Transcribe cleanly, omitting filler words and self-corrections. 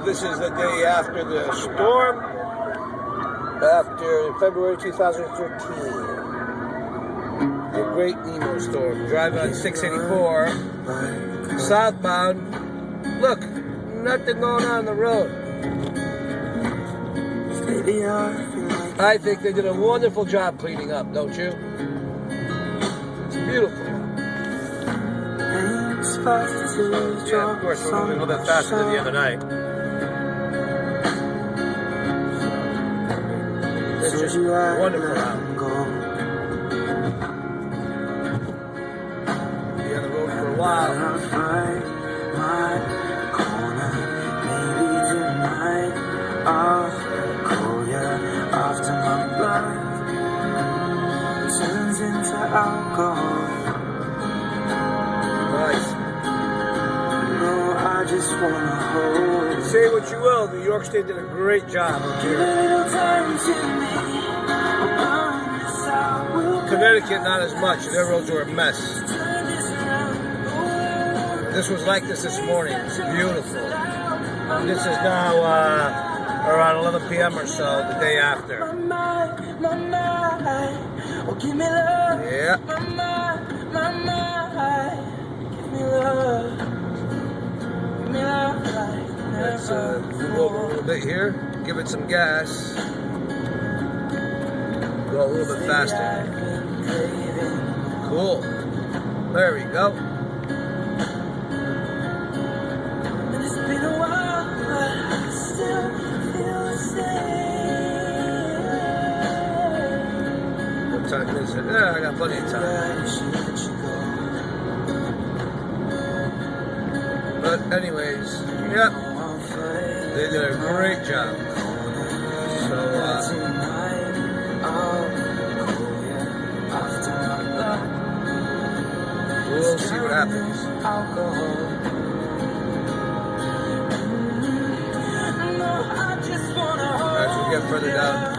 This is the day after the storm, after February 2013. The Great Nemo Storm. Driving on 684, southbound. Look, nothing going on the road. I think they did a wonderful job cleaning up, don't you? It's beautiful. Yeah, of course, we're moving a little bit faster than the other night. It's just wonderful out. Be on the road for a while. I'll call you after my blood turns into alcohol. Nice. No, I just wanna hold. Say what you will, New York State did a great job. Give a little time to me. Connecticut, not as much. Their roads were a mess. This was like this morning. It's beautiful. This is now around 11 p.m. or so, the day after. Yeah. Let's move over a little bit here. Give it some gas. Go a little bit faster. Cool. There we go. What time is it? Yeah, I got plenty of time. But anyways, yeah, they did a great job. So, we'll see what happens. As we get further down